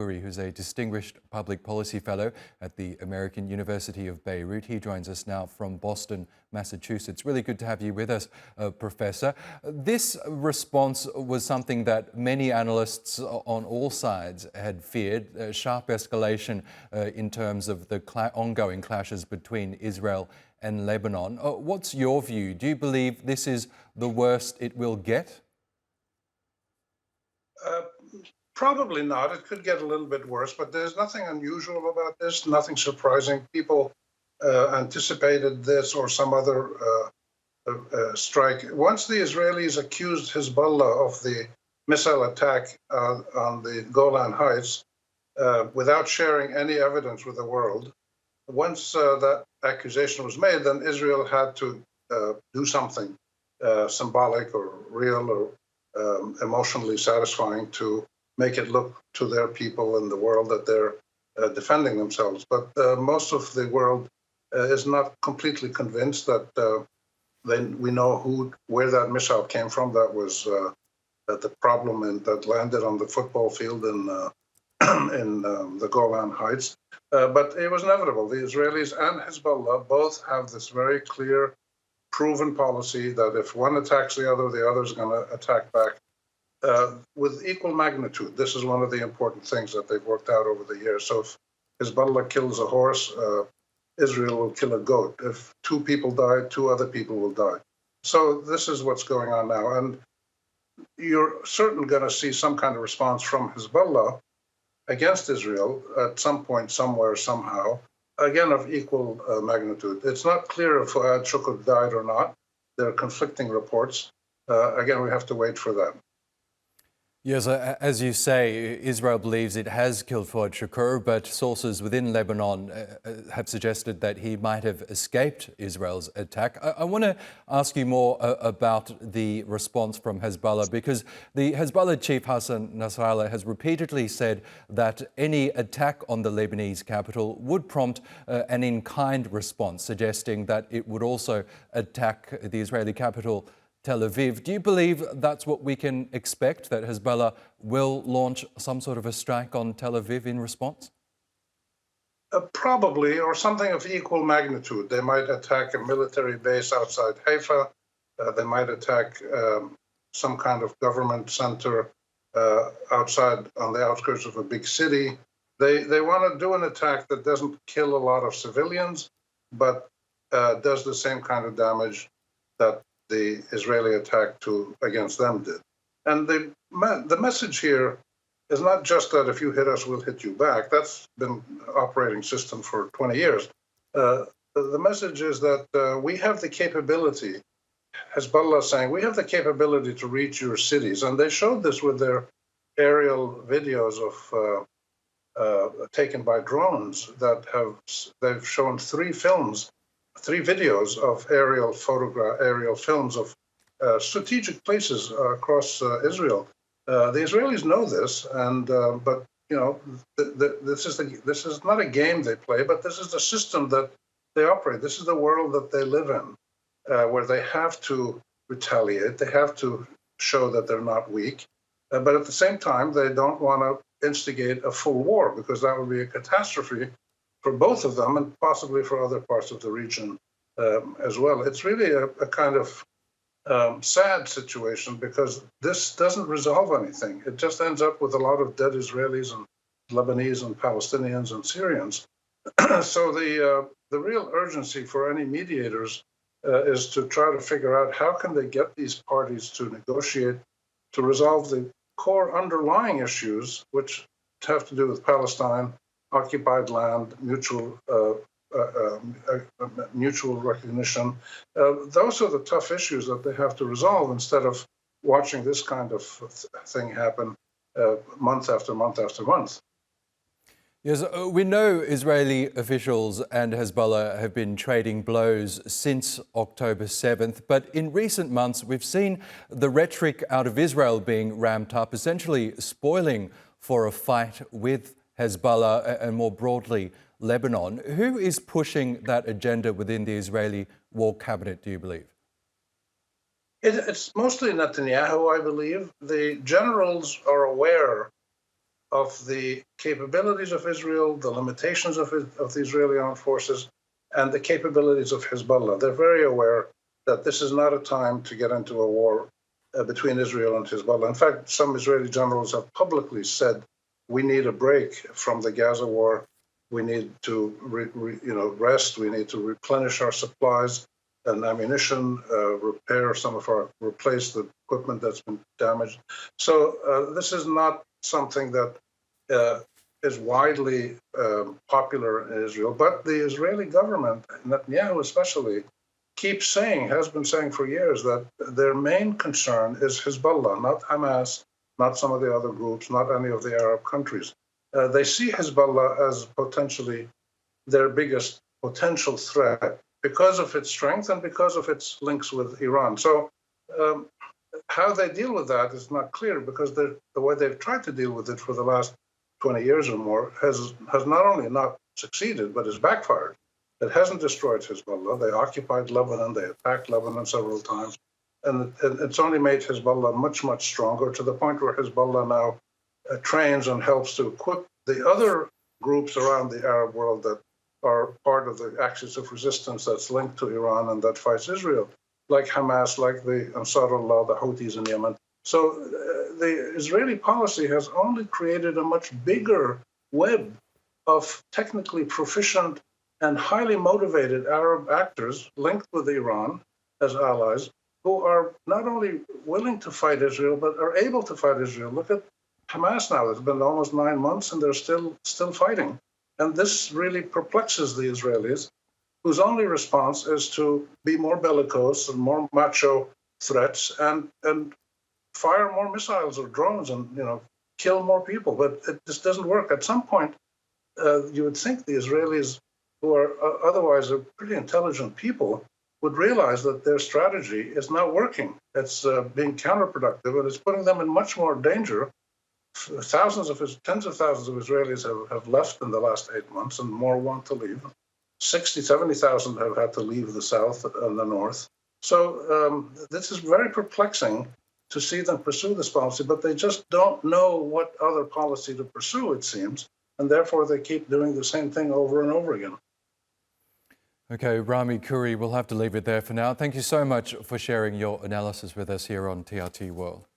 Khouri, who's a distinguished public policy fellow at the American University of Beirut. He joins us now from Boston, Massachusetts. Really good to have you with us, Professor. This response was something that many analysts on all sides had feared, sharp escalation in terms of the ongoing clashes between Israel and Lebanon. What's your view? Do you believe this is the worst it will get? Probably not. It could get a little bit worse, but there's nothing unusual about this, nothing surprising. People anticipated this or some other strike. Once the Israelis accused Hezbollah of the missile attack on the Golan Heights without sharing any evidence with the world, once that accusation was made, then Israel had to do something symbolic or real or emotionally satisfying to make it look to their people in the world that they're defending themselves. But most of the world is not completely convinced that we know where that missile came from. That was the problem that landed on the football field in the Golan Heights. But it was inevitable. The Israelis and Hezbollah both have this very clear, proven policy that if one attacks the other is going to attack back. With equal magnitude. This is one of the important things that they've worked out over the years. So if Hezbollah kills a horse, Israel will kill a goat. If two people die, two other people will die. So this is what's going on now. And you're certainly going to see some kind of response from Hezbollah against Israel at some point, somewhere, somehow, again, of equal magnitude. It's not clear if Fuad Shukr died or not. There are conflicting reports. Again, we have to wait for that. Yes, as you say, Israel believes it has killed Fuad Shukr, but sources within Lebanon have suggested that he might have escaped Israel's attack. I want to ask you more about the response from Hezbollah, because the Hezbollah chief Hassan Nasrallah has repeatedly said that any attack on the Lebanese capital would prompt an in-kind response, suggesting that it would also attack the Israeli capital, Tel Aviv. Do you believe that's what we can expect, that Hezbollah will launch some sort of a strike on Tel Aviv in response? Probably, or something of equal magnitude. They might attack a military base outside Haifa. They might attack some kind of government center outside on the outskirts of a big city. They want to do an attack that doesn't kill a lot of civilians, but does the same kind of damage that the Israeli attack against them did. And the message here is not just that if you hit us, we'll hit you back. That's been operating system for 20 years. The message is that we have the capability, Hezbollah saying, we have the capability to reach your cities. And they showed this with their aerial videos of taken by drones that they've shown three videos of aerial films of strategic places across Israel. The Israelis know this, and but you know this is not a game they play, but this is the system that they operate. This is the world that they live in, where they have to retaliate. They have to show that they're not weak, but at the same time, they don't want to instigate a full war, because that would be a catastrophe for both of them and possibly for other parts of the region as well. It's really a kind of sad situation, because this doesn't resolve anything. It just ends up with a lot of dead Israelis and Lebanese and Palestinians and Syrians. So the real urgency for any mediators is to try to figure out how can they get these parties to negotiate to resolve the core underlying issues, which have to do with Palestine, occupied land, mutual recognition. Those are the tough issues that they have to resolve, instead of watching this kind of thing happen month after month after month. Yes, we know Israeli officials and Hezbollah have been trading blows since October 7th, but in recent months we've seen the rhetoric out of Israel being ramped up, essentially spoiling for a fight with Hezbollah and more broadly Lebanon. Who is pushing that agenda within the Israeli war cabinet, do you believe? It's mostly Netanyahu, I believe. The generals are aware of the capabilities of Israel, the limitations of the Israeli armed forces, and the capabilities of Hezbollah. They're very aware that this is not a time to get into a war between Israel and Hezbollah. In fact, some Israeli generals have publicly said, we need a break from the Gaza war. We need to rest. We need to replenish our supplies and ammunition, replace the equipment that's been damaged. So this is not something that is widely popular in Israel, but the Israeli government, Netanyahu especially, has been saying for years that their main concern is Hezbollah, not Hamas, not some of the other groups, not any of the Arab countries. They see Hezbollah as potentially their biggest potential threat because of its strength and because of its links with Iran. So how they deal with that is not clear, because the way they've tried to deal with it for the last 20 years or more has not only not succeeded, but has backfired. It hasn't destroyed Hezbollah. They occupied Lebanon. They attacked Lebanon several times. And it's only made Hezbollah much, much stronger, to the point where Hezbollah now trains and helps to equip the other groups around the Arab world that are part of the axis of resistance that's linked to Iran and that fights Israel, like Hamas, like the Ansarullah, the Houthis in Yemen. So the Israeli policy has only created a much bigger web of technically proficient and highly motivated Arab actors linked with Iran as allies, who are not only willing to fight Israel, but are able to fight Israel. Look at Hamas now. It's been almost 9 months, and they're still fighting. And this really perplexes the Israelis, whose only response is to be more bellicose and more macho threats and fire more missiles or drones and kill more people. But it just doesn't work. At some point, you would think the Israelis, who are otherwise a pretty intelligent people, would realize that their strategy is not working. It's being counterproductive, and it's putting them in much more danger. Tens of thousands of Israelis have left in the last 8 months, and more want to leave. 70,000 have had to leave the south and the north. So this is very perplexing to see them pursue this policy, but they just don't know what other policy to pursue, it seems, and therefore they keep doing the same thing over and over again. Okay, Rami Khouri, we'll have to leave it there for now. Thank you so much for sharing your analysis with us here on TRT World.